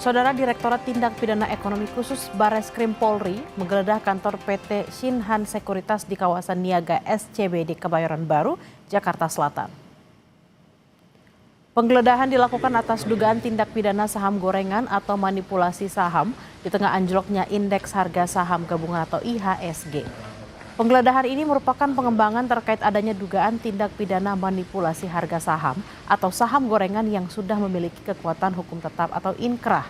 Saudara Direktorat Tindak Pidana Ekonomi Khusus Bareskrim Polri menggeledah kantor PT Shinhan Sekuritas di kawasan Niaga SCBD Kebayoran Baru, Jakarta Selatan. Penggeledahan dilakukan atas dugaan tindak pidana saham gorengan atau manipulasi saham di tengah anjloknya indeks harga saham gabungan atau IHSG. Penggeledahan ini merupakan pengembangan terkait adanya dugaan tindak pidana manipulasi harga saham atau saham gorengan yang sudah memiliki kekuatan hukum tetap atau inkrah.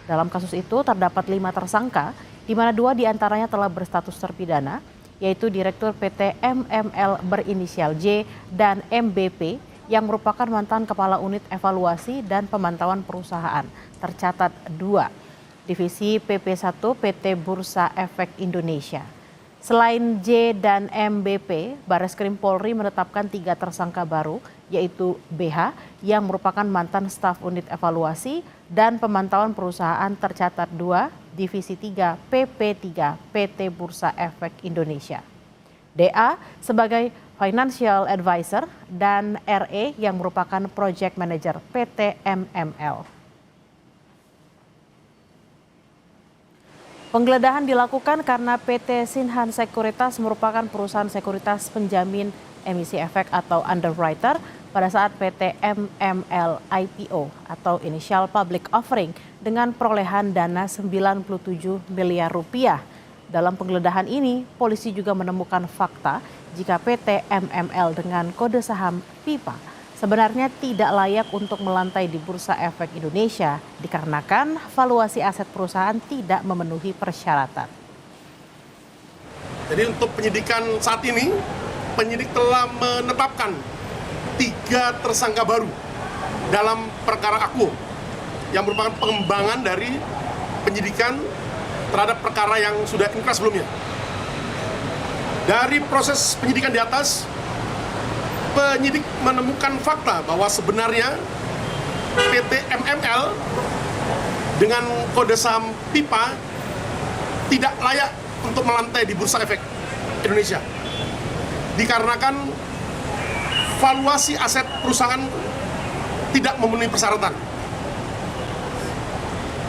Dalam kasus itu terdapat 5 tersangka, di mana 2 diantaranya telah berstatus terpidana, yaitu Direktur PT MML berinisial J dan MBP yang merupakan mantan Kepala Unit Evaluasi dan Pemantauan Perusahaan, tercatat 2, Divisi PP1 PT Bursa Efek Indonesia. Selain J dan MBP, Bareskrim Polri menetapkan 3 tersangka baru, yaitu BH yang merupakan mantan staf unit evaluasi dan pemantauan perusahaan tercatat 2, Divisi 3 PP3 PT Bursa Efek Indonesia. DA sebagai Financial Advisor dan RE yang merupakan Project Manager PT MML. Penggeledahan dilakukan karena PT Shinhan Sekuritas merupakan perusahaan sekuritas penjamin emisi efek atau underwriter pada saat PT MML IPO atau Initial Public Offering dengan perolehan dana 97 miliar rupiah. Dalam penggeledahan ini, polisi juga menemukan fakta jika PT MML dengan kode saham PIPA sebenarnya tidak layak untuk melantai di Bursa Efek Indonesia dikarenakan valuasi aset perusahaan tidak memenuhi persyaratan. Jadi untuk penyidikan saat ini, penyidik telah menetapkan 3 tersangka baru dalam perkara AKUO yang merupakan pengembangan dari penyidikan terhadap perkara yang sudah inkrah sebelumnya. Dari proses penyidikan di atas, penyidik menemukan fakta bahwa sebenarnya PT MML dengan kode saham PIPA tidak layak untuk melantai di Bursa Efek Indonesia. Dikarenakan valuasi aset perusahaan tidak memenuhi persyaratan.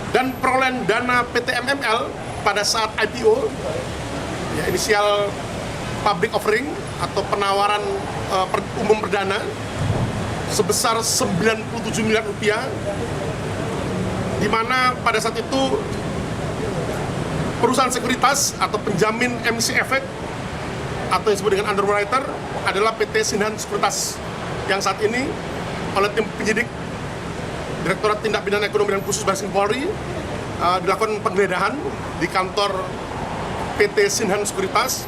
Dan perolehan dana PT MML pada saat IPO, ya inisial public offering atau penawaran umum perdana sebesar 97 miliar rupiah, di mana pada saat itu perusahaan sekuritas atau penjamin emisi efek atau yang disebut dengan underwriter adalah PT Shinhan Sekuritas yang saat ini oleh tim penyidik Direktorat Tindak Pidana Ekonomi dan Khusus Bareskrim Polri dilakukan penggeledahan di kantor PT Shinhan Sekuritas.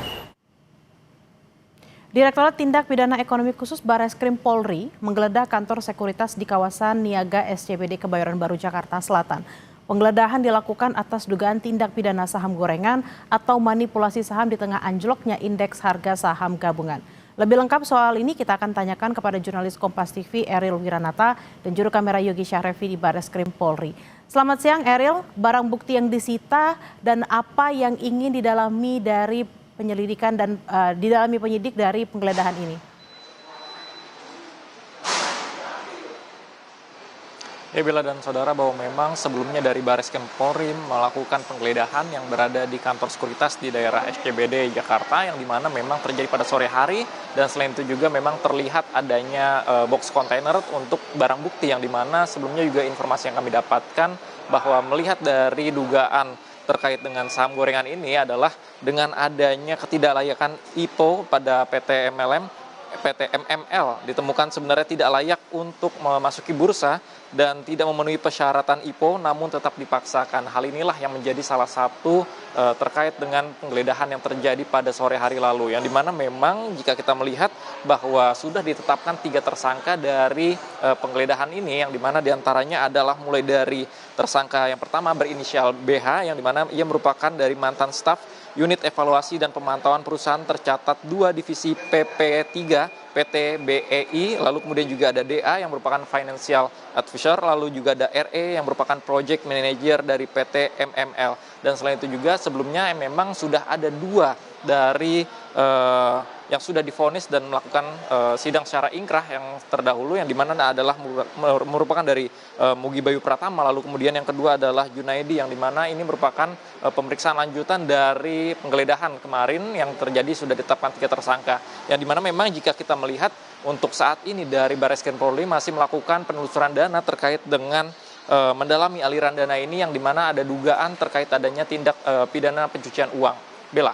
Direktorat Tindak Pidana Ekonomi Khusus Bareskrim Polri menggeledah kantor sekuritas di kawasan Niaga SCBD Kebayoran Baru, Jakarta Selatan. Penggeledahan dilakukan atas dugaan tindak pidana saham gorengan atau manipulasi saham di tengah anjloknya indeks harga saham gabungan. Lebih lengkap soal ini kita akan tanyakan kepada jurnalis Kompas TV Eril Wiranata dan juru kamera Yogi Syahrevi di Bareskrim Polri. Selamat siang Eril, barang bukti yang disita dan apa yang ingin didalami dari penyelidikan dan didalami penyidik dari penggeledahan ini? Ya Bella dan saudara, bahwa memang sebelumnya dari Bareskrim Polri melakukan penggeledahan yang berada di kantor sekuritas di daerah SCBD Jakarta yang dimana memang terjadi pada sore hari, dan selain itu juga memang terlihat adanya box kontainer untuk barang bukti yang dimana sebelumnya juga informasi yang kami dapatkan bahwa melihat dari dugaan terkait dengan saham gorengan ini adalah dengan adanya ketidaklayakan IPO pada PT MML ditemukan sebenarnya tidak layak untuk memasuki bursa dan tidak memenuhi persyaratan IPO namun tetap dipaksakan. Hal inilah yang menjadi salah satu terkait dengan penggeledahan yang terjadi pada sore hari lalu, yang dimana memang jika kita melihat bahwa sudah ditetapkan 3 tersangka dari penggeledahan ini, yang dimana diantaranya adalah mulai dari tersangka yang pertama berinisial BH yang dimana ia merupakan dari mantan staf unit evaluasi dan pemantauan perusahaan tercatat 2 divisi PP3 PT BEI, lalu kemudian juga ada DA yang merupakan financial advisor, lalu juga ada RE yang merupakan project manager dari PT MML. Dan selain itu juga sebelumnya memang sudah ada 2 dari yang sudah divonis dan melakukan sidang secara ingkrah yang terdahulu, yang dimana adalah merupakan dari Mugi Bayu Pratama, lalu kemudian yang kedua adalah Junaidi, yang dimana ini merupakan pemeriksaan lanjutan dari penggeledahan kemarin yang terjadi, sudah ditetapkan 3 tersangka, yang dimana memang jika kita melihat untuk saat ini dari Barreskrim Polri masih melakukan penelusuran dana terkait dengan mendalami aliran dana ini, yang dimana ada dugaan terkait adanya tindak pidana pencucian uang. Bella.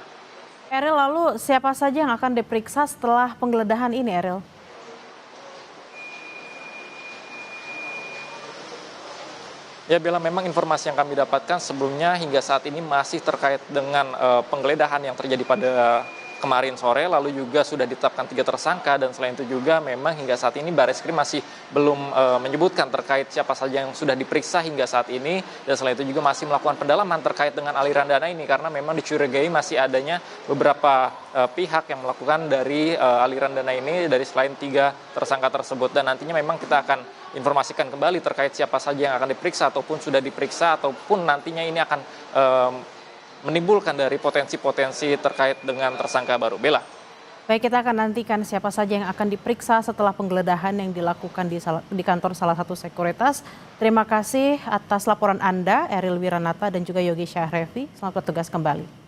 Eril, lalu siapa saja yang akan diperiksa setelah penggeledahan ini, Eril? Ya Bella, memang informasi yang kami dapatkan sebelumnya hingga saat ini masih terkait dengan penggeledahan yang terjadi pada kemarin sore, lalu juga sudah ditetapkan 3 tersangka, dan selain itu juga memang hingga saat ini Barreskrim masih belum menyebutkan terkait siapa saja yang sudah diperiksa hingga saat ini, dan selain itu juga masih melakukan pendalaman terkait dengan aliran dana ini, karena memang dicurigai masih adanya beberapa pihak yang melakukan dari aliran dana ini dari selain 3 tersangka tersebut, dan nantinya memang kita akan informasikan kembali terkait siapa saja yang akan diperiksa ataupun sudah diperiksa, ataupun nantinya ini akan menimbulkan dari potensi-potensi terkait dengan tersangka baru. Bella. Baik, kita akan nantikan siapa saja yang akan diperiksa setelah penggeledahan yang dilakukan di kantor salah satu sekuritas. Terima kasih atas laporan Anda, Eril Wiranata dan juga Yogi Syahrevi. Selamat bertugas kembali.